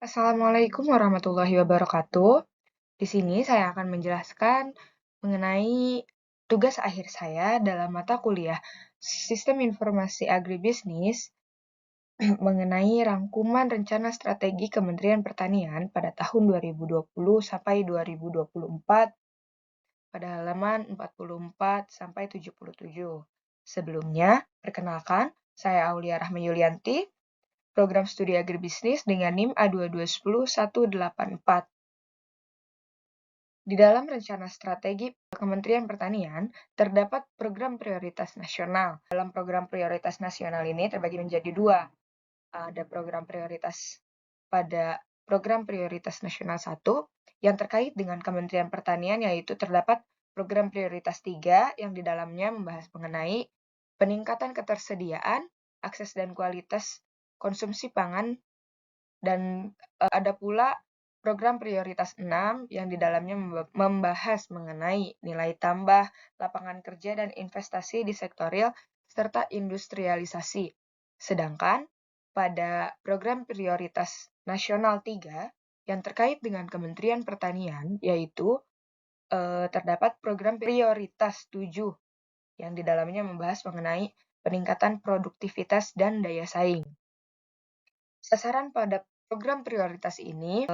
Assalamualaikum warahmatullahi wabarakatuh. Di sini saya akan menjelaskan mengenai tugas akhir saya dalam mata kuliah Sistem Informasi Agribisnis mengenai rangkuman rencana strategi Kementerian Pertanian pada tahun 2020 sampai 2024 pada halaman 44 sampai 77. Sebelumnya, perkenalkan, saya Aulia Rahma Yulianti, Program Studi Agribisnis dengan NIM A2210184. Di dalam rencana strategi Kementerian Pertanian, terdapat program prioritas nasional. Dalam program prioritas nasional ini terbagi menjadi dua. Ada program prioritas pada program prioritas nasional 1 yang terkait dengan Kementerian Pertanian, yaitu terdapat program prioritas 3 yang di dalamnya membahas mengenai peningkatan ketersediaan, akses dan kualitas konsumsi pangan, dan ada pula program prioritas 6 yang di dalamnya membahas mengenai nilai tambah, lapangan kerja, dan investasi di sektor real serta industrialisasi. Sedangkan pada program prioritas nasional 3 yang terkait dengan Kementerian Pertanian, yaitu terdapat program prioritas 7 yang di dalamnya membahas mengenai peningkatan produktivitas dan daya saing. Sasaran pada program prioritas ini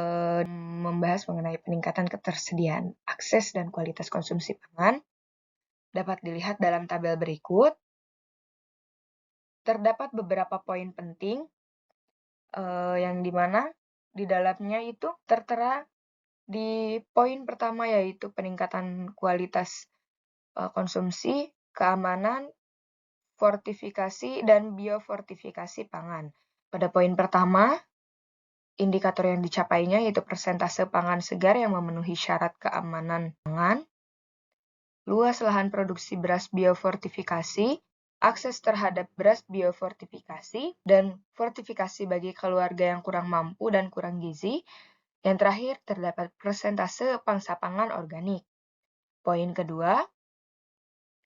membahas mengenai peningkatan ketersediaan, akses, dan kualitas konsumsi pangan. Dapat dilihat dalam tabel berikut. Terdapat beberapa poin penting yang dimana di dalamnya itu tertera di poin pertama, yaitu peningkatan kualitas konsumsi, keamanan, fortifikasi, dan biofortifikasi pangan. Pada poin pertama, indikator yang dicapainya yaitu persentase pangan segar yang memenuhi syarat keamanan pangan, luas lahan produksi beras biofortifikasi, akses terhadap beras biofortifikasi, dan fortifikasi bagi keluarga yang kurang mampu dan kurang gizi. Yang terakhir, terdapat persentase pangsa pangan organik. Poin kedua,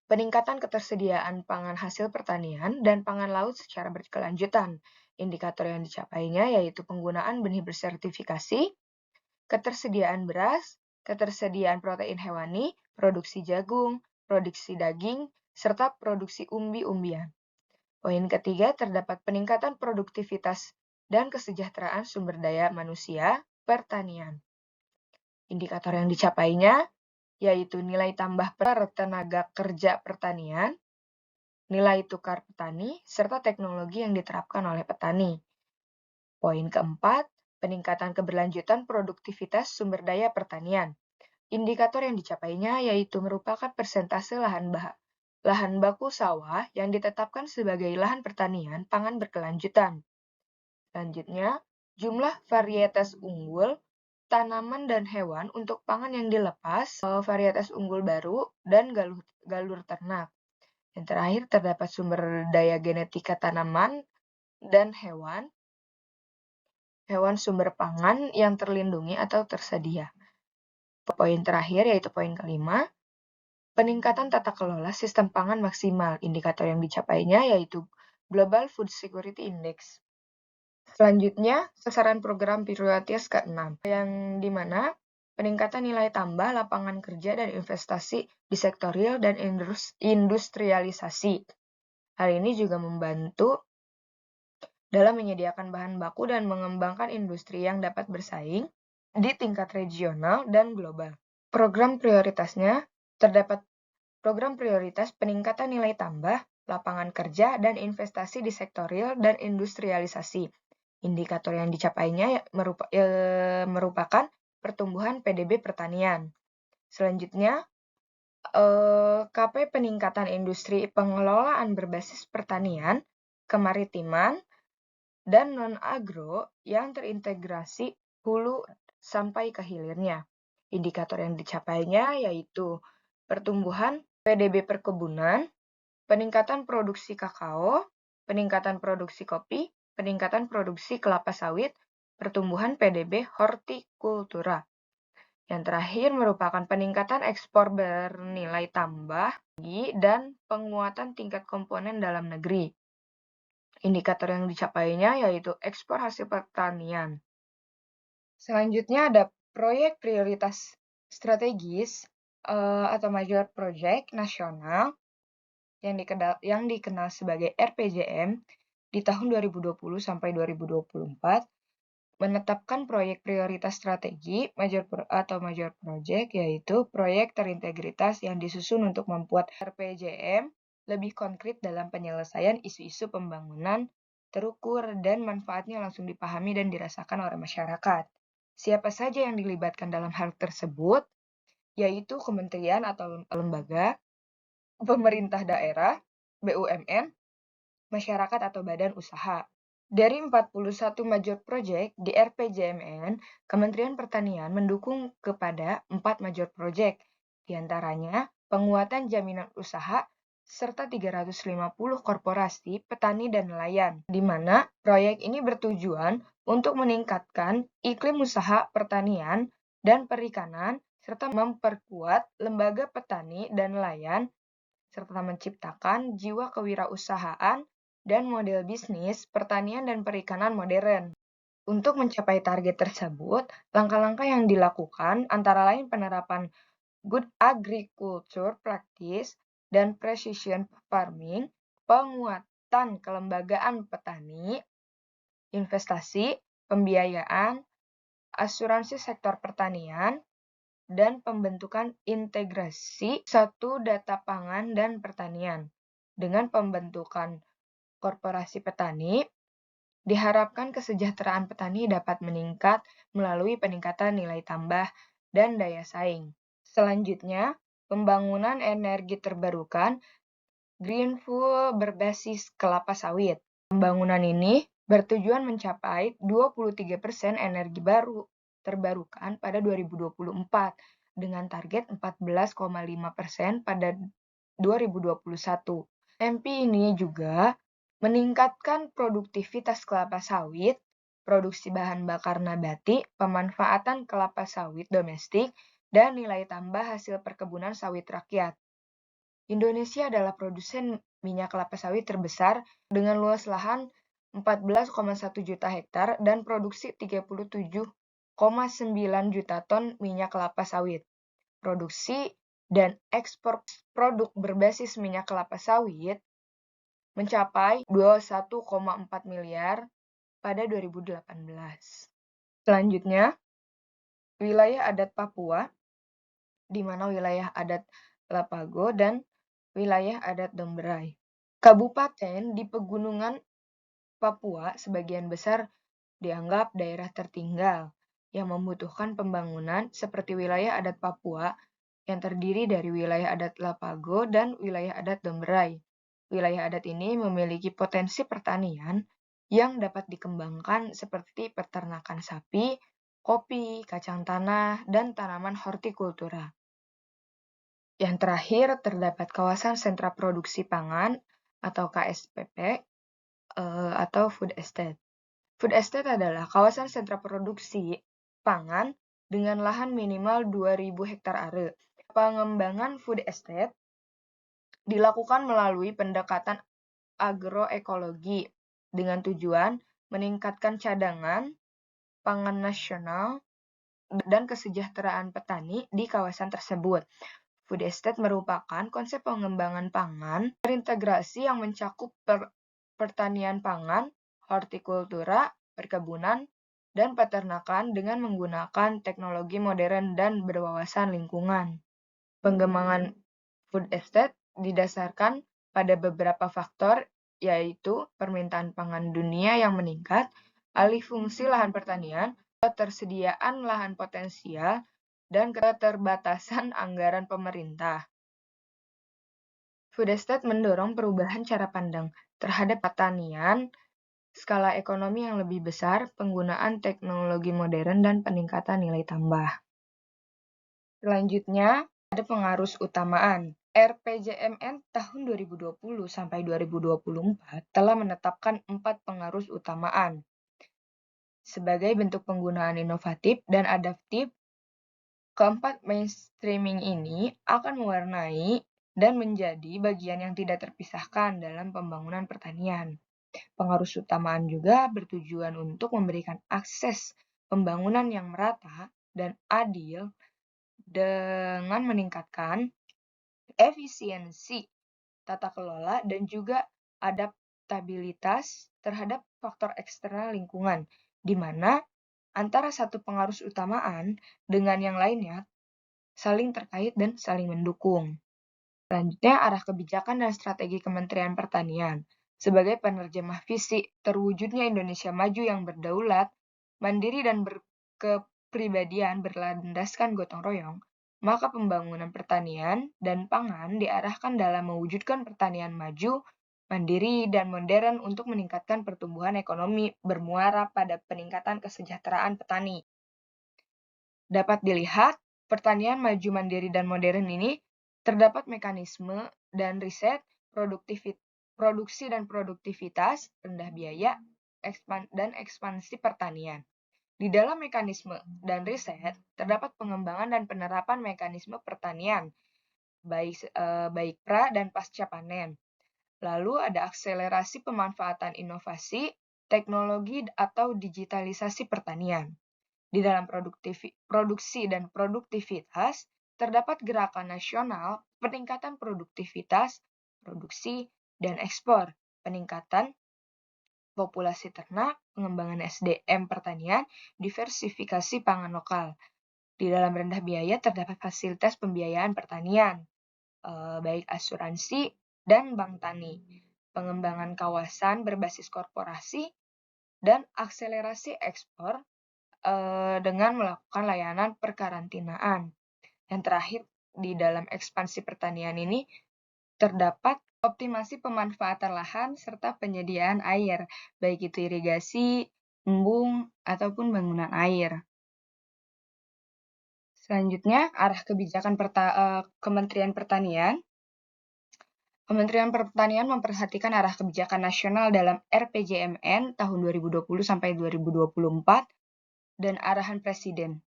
peningkatan ketersediaan pangan hasil pertanian dan pangan laut secara berkelanjutan. Indikator yang dicapainya yaitu penggunaan benih bersertifikasi, ketersediaan beras, ketersediaan protein hewani, produksi jagung, produksi daging, serta produksi umbi-umbian. Poin ketiga, terdapat peningkatan produktivitas dan kesejahteraan sumber daya manusia pertanian. Indikator yang dicapainya yaitu nilai tambah per tenaga kerja pertanian, nilai tukar petani, serta teknologi yang diterapkan oleh petani. Poin keempat, peningkatan keberlanjutan produktivitas sumber daya pertanian. Indikator yang dicapainya yaitu merupakan persentase lahan baku sawah yang ditetapkan sebagai lahan pertanian pangan berkelanjutan. Selanjutnya, jumlah varietas unggul, tanaman dan hewan untuk pangan yang dilepas, varietas unggul baru, dan galur ternak. Yang terakhir, terdapat sumber daya genetika tanaman dan hewan sumber pangan yang terlindungi atau tersedia. Poin terakhir yaitu poin kelima, peningkatan tata kelola sistem pangan maksimal. Indikator yang dicapainya yaitu Global Food Security Index. Selanjutnya, sasaran program prioritas ke-6, yang dimana peningkatan nilai tambah, lapangan kerja, dan investasi di sektor real dan industrialisasi. Hal ini juga membantu dalam menyediakan bahan baku dan mengembangkan industri yang dapat bersaing di tingkat regional dan global. Program prioritasnya terdapat program prioritas peningkatan nilai tambah, lapangan kerja, dan investasi di sektor real dan industrialisasi. Indikator yang dicapainya merupakan pertumbuhan PDB pertanian. Selanjutnya, KP peningkatan industri pengelolaan berbasis pertanian, kemaritiman, dan non-agro yang terintegrasi hulu sampai ke hilirnya. Indikator yang dicapainya yaitu pertumbuhan PDB perkebunan, peningkatan produksi kakao, peningkatan produksi kopi, peningkatan produksi kelapa sawit, pertumbuhan PDB hortikultura. Yang terakhir merupakan peningkatan ekspor bernilai tambah dan penguatan tingkat komponen dalam negeri. Indikator yang dicapainya yaitu ekspor hasil pertanian. Selanjutnya ada proyek prioritas strategis atau major project nasional yang dikenal sebagai RPJM di tahun 2020 sampai 2024 menetapkan proyek prioritas strategi major project, yaitu proyek terintegritas yang disusun untuk membuat RPJM lebih konkret dalam penyelesaian isu-isu pembangunan terukur dan manfaatnya langsung dipahami dan dirasakan oleh masyarakat. Siapa saja yang dilibatkan dalam hal tersebut, yaitu kementerian atau lembaga, pemerintah daerah, BUMN, masyarakat atau badan usaha. Dari 41 major project di RPJMN, Kementerian Pertanian mendukung kepada 4 major project, diantaranya penguatan jaminan usaha serta 350 korporasi, petani, dan nelayan, di mana proyek ini bertujuan untuk meningkatkan iklim usaha pertanian dan perikanan, serta memperkuat lembaga petani dan nelayan, serta menciptakan jiwa kewirausahaan dan model bisnis pertanian dan perikanan modern. Untuk mencapai target tersebut, langkah-langkah yang dilakukan antara lain penerapan good agriculture practice dan precision farming, penguatan kelembagaan petani, investasi, pembiayaan, asuransi sektor pertanian, dan pembentukan integrasi satu data pangan dan pertanian. Dengan pembentukan korporasi petani, diharapkan kesejahteraan petani dapat meningkat melalui peningkatan nilai tambah dan daya saing. Selanjutnya, pembangunan energi terbarukan Green Fuel berbasis kelapa sawit. Pembangunan ini bertujuan mencapai 23% energi baru terbarukan pada 2024 dengan target 14,5% pada 2021. MP ini juga meningkatkan produktivitas kelapa sawit, produksi bahan bakar nabati, pemanfaatan kelapa sawit domestik, dan nilai tambah hasil perkebunan sawit rakyat. Indonesia adalah produsen minyak kelapa sawit terbesar dengan luas lahan 14,1 juta hektar dan produksi 37,9 juta ton minyak kelapa sawit. Produksi dan ekspor produk berbasis minyak kelapa sawit mencapai 21,4 miliar pada 2018. Selanjutnya, wilayah adat Papua, di mana wilayah adat Lapago dan wilayah adat Dombrai. Kabupaten di pegunungan Papua sebagian besar dianggap daerah tertinggal yang membutuhkan pembangunan seperti wilayah adat Papua yang terdiri dari wilayah adat Lapago dan wilayah adat Dombrai. Wilayah adat ini memiliki potensi pertanian yang dapat dikembangkan seperti peternakan sapi, kopi, kacang tanah, dan tanaman hortikultura. Yang terakhir, terdapat kawasan sentra produksi pangan atau KSPP atau food estate. Food estate adalah kawasan sentra produksi pangan dengan lahan minimal 2.000 hektar are. Pengembangan food estate dilakukan melalui pendekatan agroekologi dengan tujuan meningkatkan cadangan pangan nasional dan kesejahteraan petani di kawasan tersebut. Food estate merupakan konsep pengembangan pangan terintegrasi yang mencakup pertanian pangan, hortikultura, perkebunan, dan peternakan dengan menggunakan teknologi modern dan berwawasan lingkungan. Pengembangan food estate didasarkan pada beberapa faktor, yaitu permintaan pangan dunia yang meningkat, alih fungsi lahan pertanian, ketersediaan lahan potensial, dan keterbatasan anggaran pemerintah. Food estate mendorong perubahan cara pandang terhadap pertanian, skala ekonomi yang lebih besar, penggunaan teknologi modern, dan peningkatan nilai tambah. Selanjutnya, ada pengarus utamaan. RPJMN tahun 2020 sampai 2024 telah menetapkan 4 pengarus utamaan. Sebagai bentuk penggunaan inovatif dan adaptif, keempat mainstreaming ini akan mewarnai dan menjadi bagian yang tidak terpisahkan dalam pembangunan pertanian. Pengarus utamaan juga bertujuan untuk memberikan akses pembangunan yang merata dan adil dengan meningkatkan efisiensi tata kelola dan juga adaptabilitas terhadap faktor eksternal lingkungan, di mana antara satu pengaruh utamaan dengan yang lainnya saling terkait dan saling mendukung. Selanjutnya, arah kebijakan dan strategi Kementerian Pertanian. Sebagai penerjemah visi terwujudnya Indonesia maju yang berdaulat, mandiri dan berkepribadian berlandaskan gotong royong, maka pembangunan pertanian dan pangan diarahkan dalam mewujudkan pertanian maju, mandiri, dan modern untuk meningkatkan pertumbuhan ekonomi bermuara pada peningkatan kesejahteraan petani. Dapat dilihat, pertanian maju mandiri dan modern ini terdapat mekanisme dan riset, produksi dan produktivitas, rendah biaya, dan ekspansi pertanian. Di dalam mekanisme dan riset, terdapat pengembangan dan penerapan mekanisme pertanian, baik pra dan pasca panen. Lalu ada akselerasi pemanfaatan inovasi, teknologi atau digitalisasi pertanian. Di dalam produksi dan produktivitas, terdapat gerakan nasional peningkatan produktivitas, produksi, dan ekspor, peningkatan populasi ternak, pengembangan SDM pertanian, diversifikasi pangan lokal. Di dalam rendah biaya terdapat fasilitas pembiayaan pertanian, baik asuransi dan bank tani, pengembangan kawasan berbasis korporasi, dan akselerasi ekspor dengan melakukan layanan perkarantinaan. Yang terakhir, di dalam ekspansi pertanian ini terdapat optimasi pemanfaatan lahan serta penyediaan air, baik itu irigasi, embung, ataupun bangunan air. Selanjutnya, arah kebijakan Kementerian Pertanian. Kementerian Pertanian memperhatikan arah kebijakan nasional dalam RPJMN tahun 2020 sampai 2024 dan arahan Presiden.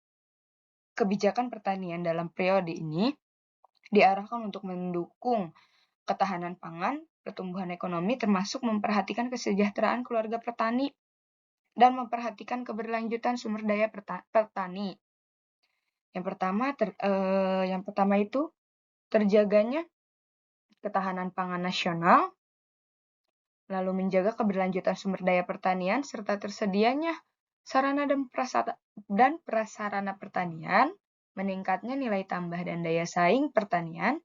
Kebijakan pertanian dalam periode ini diarahkan untuk mendukung ketahanan pangan, pertumbuhan ekonomi, termasuk memperhatikan kesejahteraan keluarga petani dan memperhatikan keberlanjutan sumber daya petani. Yang pertama itu terjaganya ketahanan pangan nasional, lalu menjaga keberlanjutan sumber daya pertanian serta tersedianya sarana dan prasarana pertanian, meningkatnya nilai tambah dan daya saing pertanian,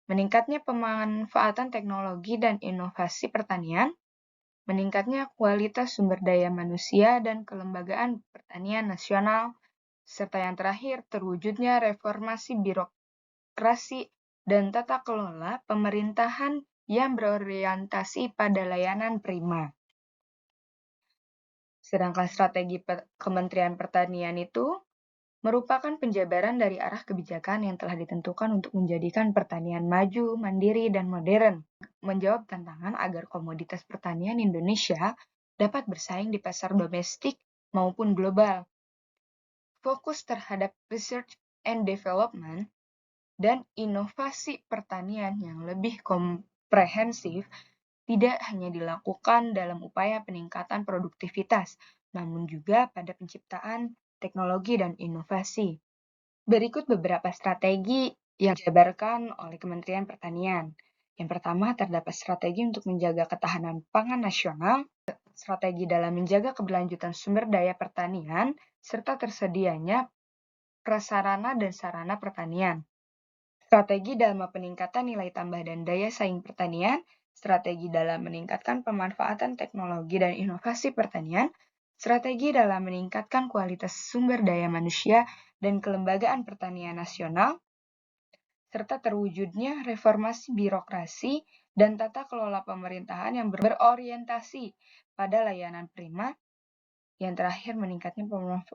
meningkatnya pemanfaatan teknologi dan inovasi pertanian, meningkatnya kualitas sumber daya manusia dan kelembagaan pertanian nasional, serta yang terakhir terwujudnya reformasi birokrasi dan tata kelola pemerintahan yang berorientasi pada layanan prima. Sedangkan strategi Kementerian Pertanian itu merupakan penjabaran dari arah kebijakan yang telah ditentukan untuk menjadikan pertanian maju, mandiri, dan modern, menjawab tantangan agar komoditas pertanian Indonesia dapat bersaing di pasar domestik maupun global. Fokus terhadap research and development dan inovasi pertanian yang lebih komprehensif tidak hanya dilakukan dalam upaya peningkatan produktivitas, namun juga pada penciptaan teknologi dan inovasi. Berikut beberapa strategi yang dijabarkan oleh Kementerian Pertanian. Yang pertama, terdapat strategi untuk menjaga ketahanan pangan nasional, strategi dalam menjaga keberlanjutan sumber daya pertanian, serta tersedianya prasarana dan sarana pertanian. Strategi dalam peningkatan nilai tambah dan daya saing pertanian, strategi dalam meningkatkan pemanfaatan teknologi dan inovasi pertanian, strategi dalam meningkatkan kualitas sumber daya manusia dan kelembagaan pertanian nasional, serta terwujudnya reformasi birokrasi dan tata kelola pemerintahan yang berorientasi pada layanan prima, yang terakhir meningkatnya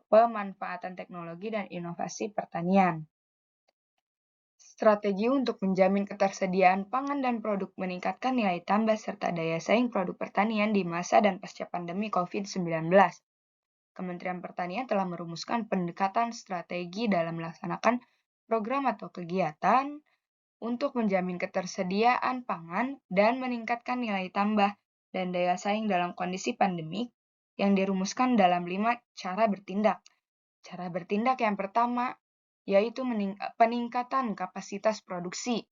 pemanfaatan teknologi dan inovasi pertanian. Strategi untuk menjamin ketersediaan pangan dan produk meningkatkan nilai tambah serta daya saing produk pertanian di masa dan pasca pandemi COVID-19. Kementerian Pertanian telah merumuskan pendekatan strategi dalam melaksanakan program atau kegiatan untuk menjamin ketersediaan pangan dan meningkatkan nilai tambah dan daya saing dalam kondisi pandemik yang dirumuskan dalam 5 cara bertindak. Cara bertindak yang pertama yaitu peningkatan kapasitas produksi,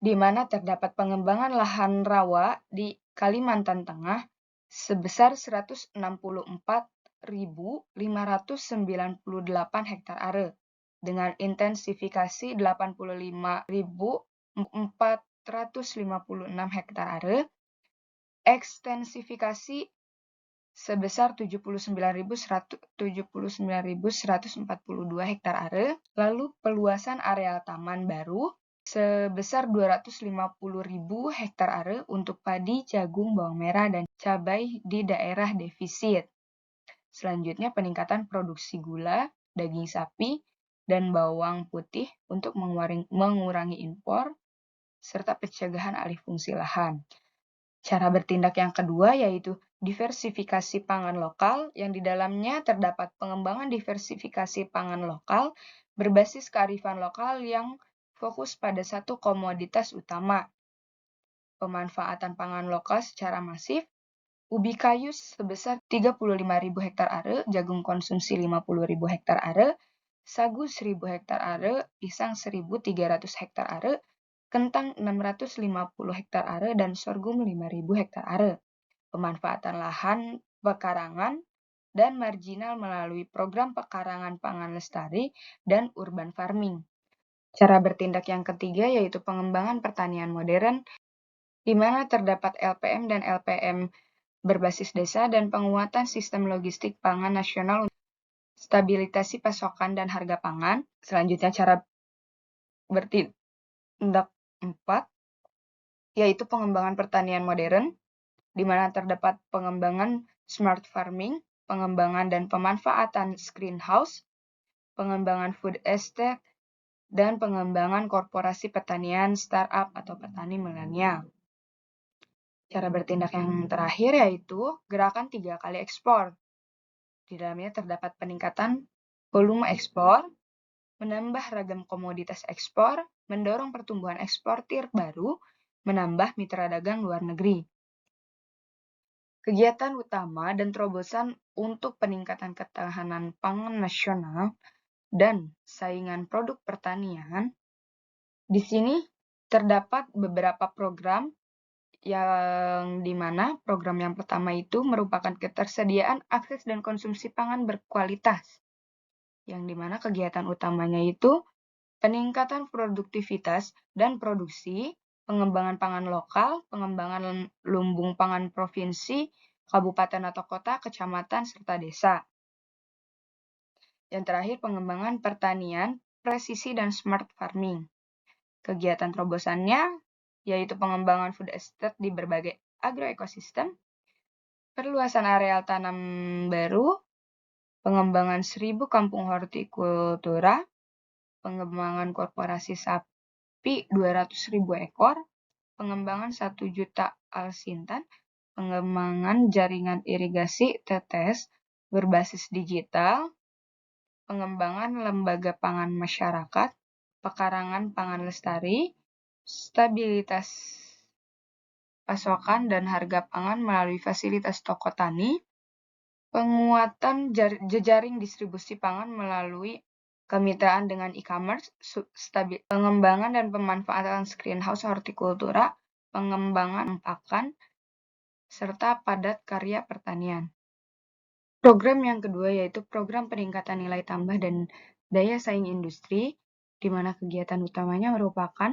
di mana terdapat pengembangan lahan rawa di Kalimantan Tengah sebesar 164.598 hektar are, dengan intensifikasi 85.456 hektar are, ekstensifikasi sebesar 79.142 hektar are, lalu peluasan areal taman baru sebesar 250.000 hektar are untuk padi, jagung, bawang merah, dan cabai di daerah defisit. Selanjutnya peningkatan produksi gula, daging sapi, dan bawang putih untuk mengurangi impor, serta pencegahan alih fungsi lahan. Cara bertindak yang kedua yaitu diversifikasi pangan lokal, yang di dalamnya terdapat pengembangan diversifikasi pangan lokal berbasis kearifan lokal yang fokus pada satu komoditas utama. Pemanfaatan pangan lokal secara masif, ubi kayu sebesar 35.000 hektar are, jagung konsumsi 50.000 hektar are, sagu 1.000 hektar are, pisang 1.300 hektar are, kentang 650 hektar are, dan sorghum 5.000 hektar are. Pemanfaatan lahan pekarangan dan marginal melalui program pekarangan pangan lestari dan urban farming. Cara bertindak yang ketiga yaitu pengembangan pertanian modern, di mana terdapat LPM dan LPM berbasis desa dan penguatan sistem logistik pangan nasional untuk stabilisasi pasokan dan harga pangan. Selanjutnya cara bertindak 4 yaitu pengembangan pertanian modern, di mana terdapat pengembangan smart farming, pengembangan dan pemanfaatan greenhouse, pengembangan food estate, dan pengembangan korporasi pertanian startup atau petani milenial. Cara bertindak yang terakhir yaitu gerakan 3 kali ekspor. Di dalamnya terdapat peningkatan volume ekspor, menambah ragam komoditas ekspor, mendorong pertumbuhan eksportir baru, menambah mitra dagang luar negeri. Kegiatan utama dan terobosan untuk peningkatan ketahanan pangan nasional dan saingan produk pertanian, di sini terdapat beberapa program yang dimana program yang pertama itu merupakan ketersediaan akses dan konsumsi pangan berkualitas, yang dimana kegiatan utamanya itu peningkatan produktivitas dan produksi, pengembangan pangan lokal, pengembangan lumbung pangan provinsi, kabupaten atau kota, kecamatan, serta desa. Yang terakhir, pengembangan pertanian, presisi, dan smart farming. Kegiatan terobosannya yaitu pengembangan food estate di berbagai agroekosistem, perluasan areal tanam baru, pengembangan 1.000 kampung hortikultura, pengembangan korporasi sapi 200.000 ekor, pengembangan 1 juta alsintan, pengembangan jaringan irigasi tetes berbasis digital, pengembangan lembaga pangan masyarakat, pekarangan pangan lestari, stabilitas pasokan dan harga pangan melalui fasilitas toko tani, penguatan jejaring distribusi pangan melalui kemitraan dengan e-commerce, pengembangan dan pemanfaatan greenhouse hortikultura, pengembangan pakan, serta padat karya pertanian. Program yang kedua yaitu program peningkatan nilai tambah dan daya saing industri, di mana kegiatan utamanya merupakan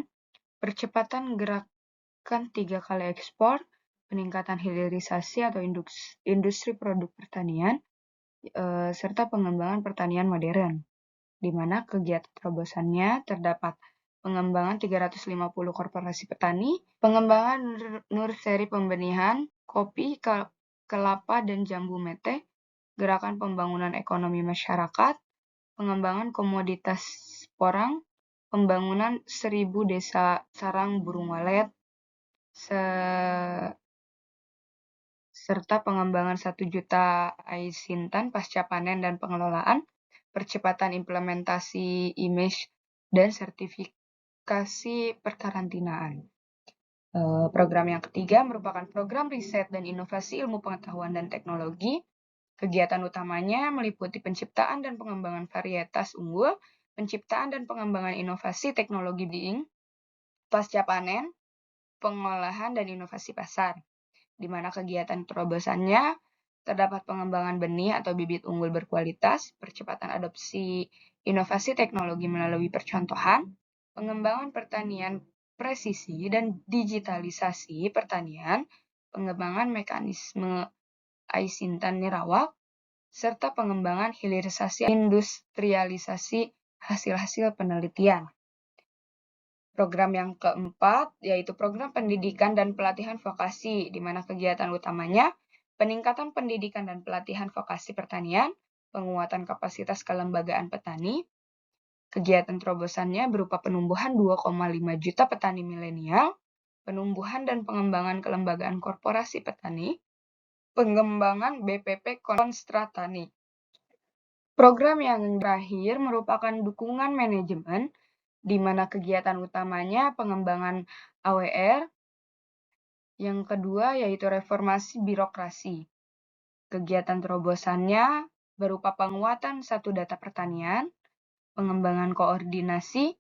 percepatan gerakan 3 kali ekspor, peningkatan hilirisasi atau industri produk pertanian, serta pengembangan pertanian modern, di mana kegiatan terobosannya terdapat pengembangan 350 korporasi petani, pengembangan nursery pembenihan, kopi, kelapa, dan jambu mete, gerakan pembangunan ekonomi masyarakat, pengembangan komoditas porang, pembangunan 1.000 desa sarang burung walet, serta pengembangan 1 juta aisintan pasca panen dan pengelolaan, percepatan implementasi image dan sertifikasi perkarantinaan. Program yang ketiga merupakan program riset dan inovasi ilmu pengetahuan dan teknologi, Kegiatan utamanya meliputi penciptaan dan pengembangan varietas unggul, penciptaan dan pengembangan inovasi teknologi bidding, pasca panen, pengolahan dan inovasi pasar, di mana kegiatan terobosannya terdapat pengembangan benih atau bibit unggul berkualitas, percepatan adopsi inovasi teknologi melalui percontohan, pengembangan pertanian presisi dan digitalisasi pertanian, pengembangan mekanisme aisintan nirawak, serta pengembangan hilirisasi industrialisasi hasil-hasil penelitian. Program yang keempat yaitu program pendidikan dan pelatihan vokasi, di mana kegiatan utamanya peningkatan pendidikan dan pelatihan vokasi pertanian, penguatan kapasitas kelembagaan petani. Kegiatan terobosannya berupa penumbuhan 2,5 juta petani milenial, penumbuhan dan pengembangan kelembagaan korporasi petani, pengembangan BPP Konstratani. Program yang terakhir merupakan dukungan manajemen, di mana kegiatan utamanya pengembangan AWR, yang kedua yaitu reformasi birokrasi. Kegiatan terobosannya berupa penguatan satu data pertanian, pengembangan koordinasi,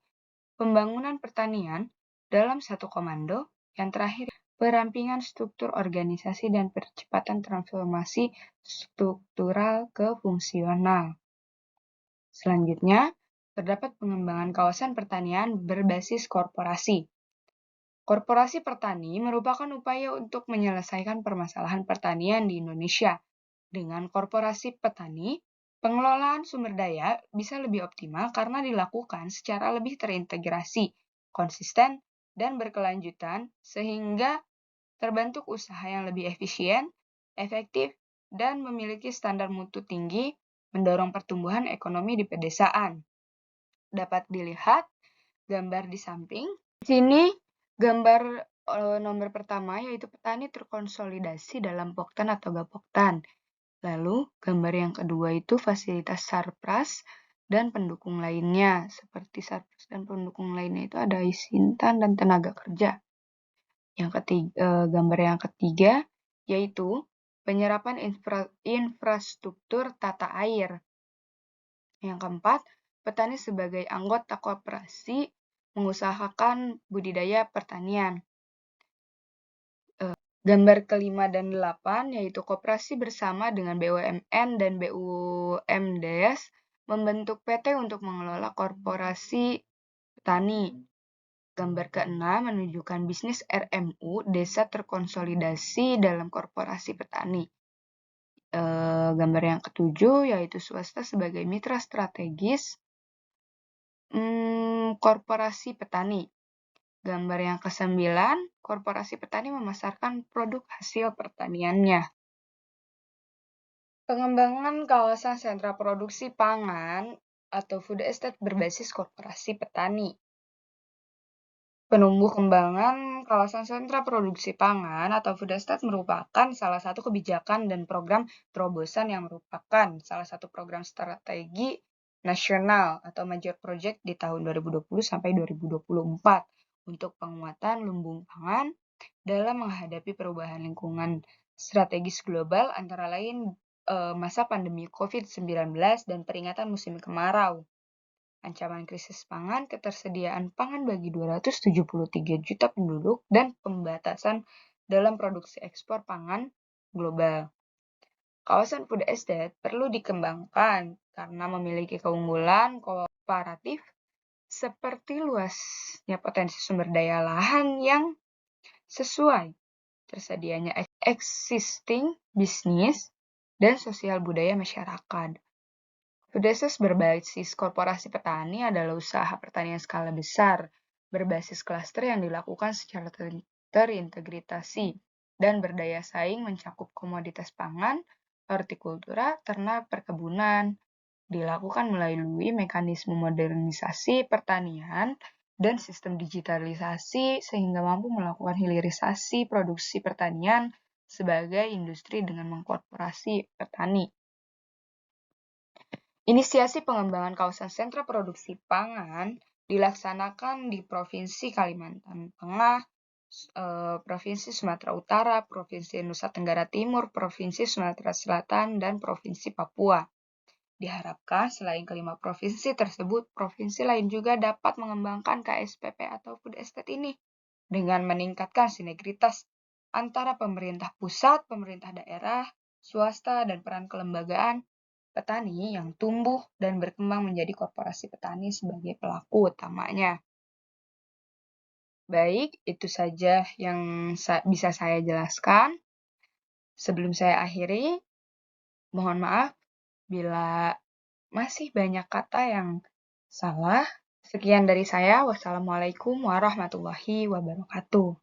pembangunan pertanian dalam satu komando, yang terakhir perampingan struktur organisasi dan percepatan transformasi struktural ke fungsional. Selanjutnya, terdapat pengembangan kawasan pertanian berbasis korporasi. Korporasi petani merupakan upaya untuk menyelesaikan permasalahan pertanian di Indonesia. Dengan korporasi petani, pengelolaan sumber daya bisa lebih optimal karena dilakukan secara lebih terintegrasi, konsisten, dan berkelanjutan sehingga terbentuk usaha yang lebih efisien, efektif, dan memiliki standar mutu tinggi, mendorong pertumbuhan ekonomi di pedesaan. Dapat dilihat gambar di samping. Di sini gambar nomor pertama yaitu petani terkonsolidasi dalam poktan atau gapoktan. Lalu gambar yang kedua itu fasilitas sarpras dan pendukung lainnya. Seperti sarpras dan pendukung lainnya itu ada aisintan dan tenaga kerja. Gambar yang ketiga yaitu penyerapan infrastruktur tata air. Yang keempat, petani sebagai anggota koperasi mengusahakan budidaya pertanian. Gambar kelima dan 8 yaitu koperasi bersama dengan BUMN dan BUMDes membentuk PT untuk mengelola korporasi petani. Gambar ke-6 menunjukkan bisnis RMU, desa terkonsolidasi dalam korporasi petani. Gambar yang ke-7 yaitu swasta sebagai mitra strategis korporasi petani. Gambar yang ke-9, korporasi petani memasarkan produk hasil pertaniannya. Pengembangan kawasan sentra produksi pangan atau food estate berbasis korporasi petani. Penumbuh kembangan kawasan sentra produksi pangan atau food estate merupakan salah satu kebijakan dan program terobosan yang merupakan salah satu program strategi nasional atau major project di tahun 2020 sampai 2024 untuk penguatan lumbung pangan dalam menghadapi perubahan lingkungan strategis global antara lain masa pandemi COVID-19 dan peringatan musim kemarau. Ancaman krisis pangan, ketersediaan pangan bagi 273 juta penduduk, dan pembatasan dalam produksi ekspor pangan global. Kawasan food estate perlu dikembangkan karena memiliki keunggulan komparatif seperti luasnya potensi sumber daya lahan yang sesuai, tersedianya existing bisnis, dan sosial budaya masyarakat. Food estate berbasis korporasi petani adalah usaha pertanian skala besar, berbasis klaster yang dilakukan secara terintegrasi dan berdaya saing mencakup komoditas pangan, hortikultura, ternak, perkebunan, dilakukan melalui mekanisme modernisasi pertanian dan sistem digitalisasi sehingga mampu melakukan hilirisasi produksi pertanian sebagai industri dengan mengkorporasi petani. Inisiasi pengembangan kawasan sentra produksi pangan dilaksanakan di Provinsi Kalimantan Tengah, Provinsi Sumatera Utara, Provinsi Nusa Tenggara Timur, Provinsi Sumatera Selatan, dan Provinsi Papua. Diharapkan selain kelima provinsi tersebut, provinsi lain juga dapat mengembangkan KSPP atau food estate ini dengan meningkatkan sinergitas antara pemerintah pusat, pemerintah daerah, swasta, dan peran kelembagaan petani yang tumbuh dan berkembang menjadi korporasi petani sebagai pelaku utamanya. Baik, itu saja yang bisa saya jelaskan. Sebelum saya akhiri, mohon maaf bila masih banyak kata yang salah. Sekian dari saya. Wassalamualaikum warahmatullahi wabarakatuh.